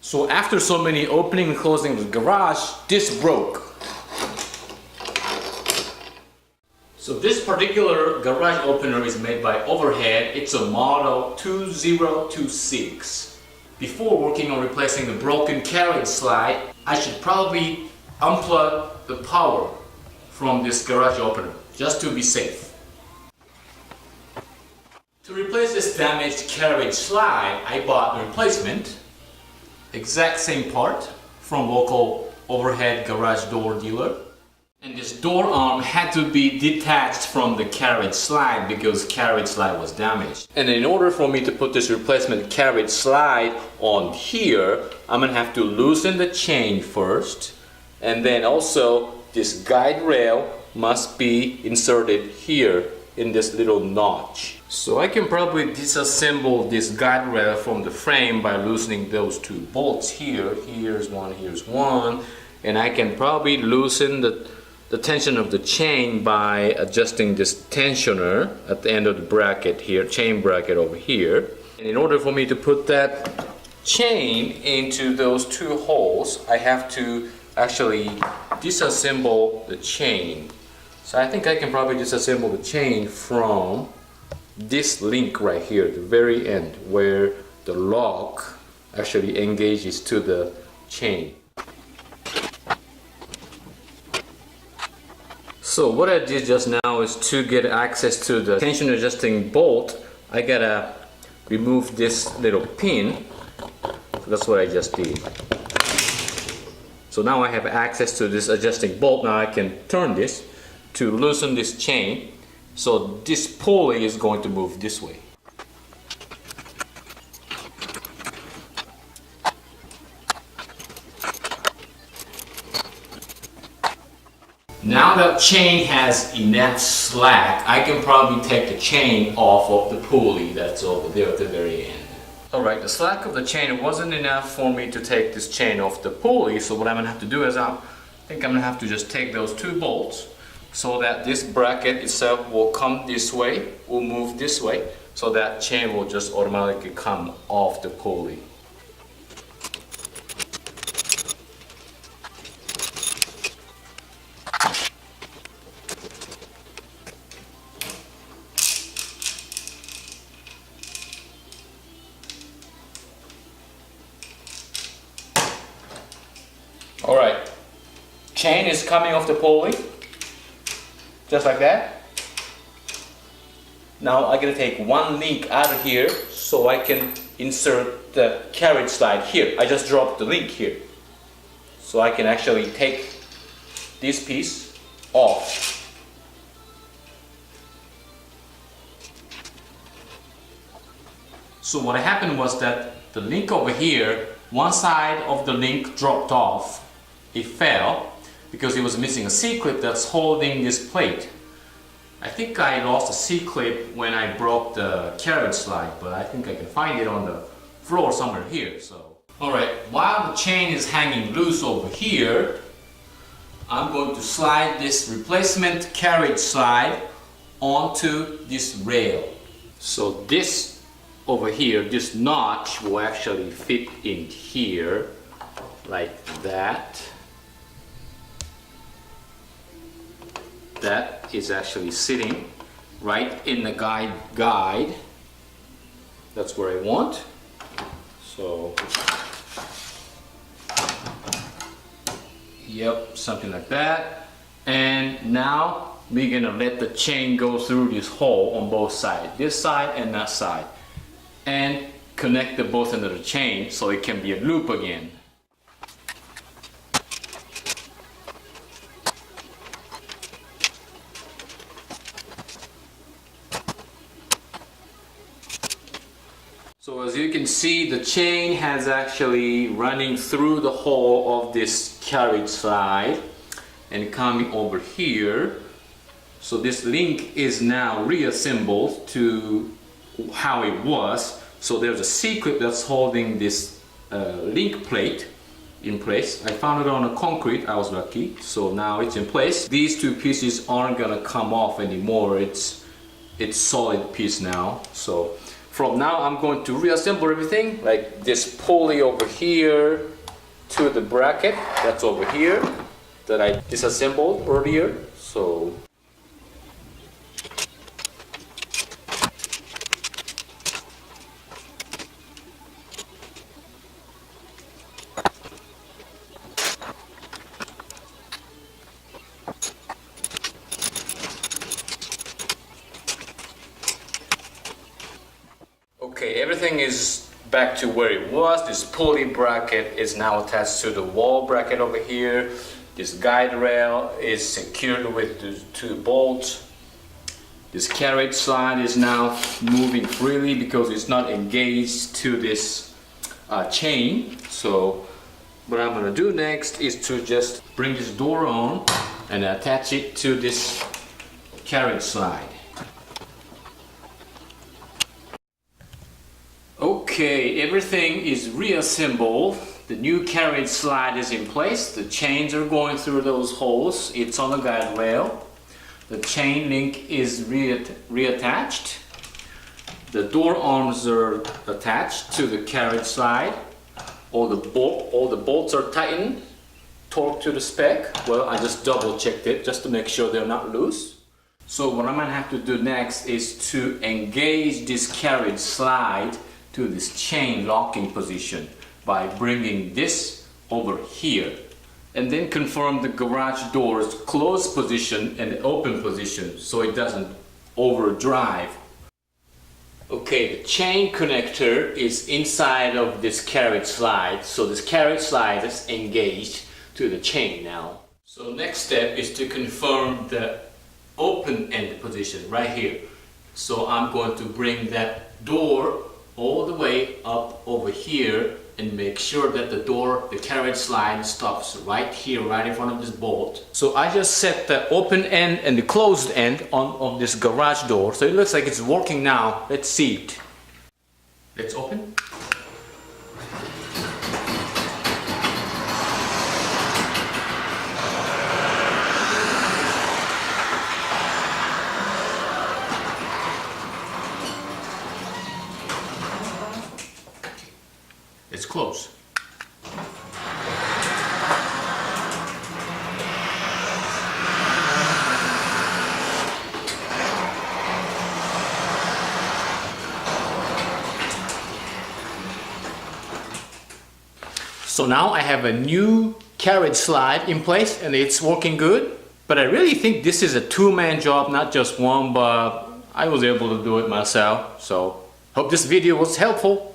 So after so many opening and closing of the garage, this broke. So this particular garage opener is made by Overhead. It's a model 2026. Before working on replacing the broken carriage slide, I should probably unplug the power from this garage opener, just to be safe. To replace this damaged carriage slide, I bought a replacement, exact same part from local Overhead garage door dealer. And this door arm had to be detached from the carriage slide because carriage slide was damaged. And in order for me to put this replacement carriage slide on here, I'm gonna have to loosen the chain first, and then also this guide rail must be inserted here in this little notch. So I can probably disassemble this guide rail from the frame by loosening those two bolts here. Here's one, and I can probably loosen the tension of the chain by adjusting this tensioner at the end of the bracket here, chain bracket over here. And in order for me to put that chain into those two holes, I have to actually disassemble the chain. So I think I can probably disassemble the chain from this link right here, the very end, where the lock actually engages to the chain. So what I did just now is to get access to the tension adjusting bolt, I gotta remove this little pin. So that's what I just did. So now I have access to this adjusting bolt. Now I can turn this to loosen this chain. So this pulley is going to move this way. Now that chain has enough slack, I can probably take the chain off of the pulley that's over there at the very end. Alright, the slack of the chain wasn't enough for me to take this chain off the pulley, so what I'm going to have to do is I think I'm going to have to just take those two bolts so that this bracket itself will come this way, will move this way, so that chain will just automatically come off the pulley. Alright, chain is coming off the pulley, just like that. Now I'm going to take one link out of here so I can insert the carriage slide here. I just dropped the link here. So I can actually take this piece off. So what happened was that the link over here, one side of the link dropped off. It fell because it was missing a C-clip that's holding this plate. I think I lost a C-clip when I broke the carriage slide, but I think I can find it on the floor somewhere here. So, alright, while the chain is hanging loose over here, I'm going to slide this replacement carriage slide onto this rail. So this over here, this notch will actually fit in here like that. That is actually sitting right in the guide. That's where I want. So, yep, something like that. And now we're gonna let the chain go through this hole on both sides, this side and that side, and connect the both ends of the chain so it can be a loop again. So as you can see, the chain has actually running through the hole of this carriage slide and coming over here. So this link is now reassembled to how it was. So there's a C-clip that's holding this link plate in place. I found it on a concrete, I was lucky. So now it's in place. These two pieces aren't gonna come off anymore. It's solid piece now. So From now I'm going to reassemble everything, like this pulley over here to the bracket that's over here that I disassembled earlier. So okay, everything is back to where it was. This pulley bracket is now attached to the wall bracket over here. This guide rail is secured with the 2 bolts. This carriage slide is now moving freely because it's not engaged to this chain. So what I'm going to do next is to just bring this door on and attach it to this carriage slide. Okay, everything is reassembled. The new carriage slide is in place. The chains are going through those holes. It's on the guide rail. The chain link is reattached. The door arms are attached to the carriage slide. All the bolts are tightened, torqued to the spec. Well, I just double checked it just to make sure they're not loose. So what I'm gonna have to do next is to engage this carriage slide to this chain locking position by bringing this over here, and then confirm the garage door's closed position and open position so it doesn't overdrive. Okay, the chain connector is inside of this carriage slide, so this carriage slide is engaged to the chain now. So next step is to confirm the open end position right here. So I'm going to bring that door all the way up over here and make sure that the carriage slide stops right here, right in front of this bolt. So I just set the open end and the closed end on this garage door. So it looks like it's working now. Let's see it. Let's open. It's closed. So now I have a new carriage slide in place and it's working good. But I really think this is a 2-man job, not just one, but I was able to do it myself. So hope this video was helpful.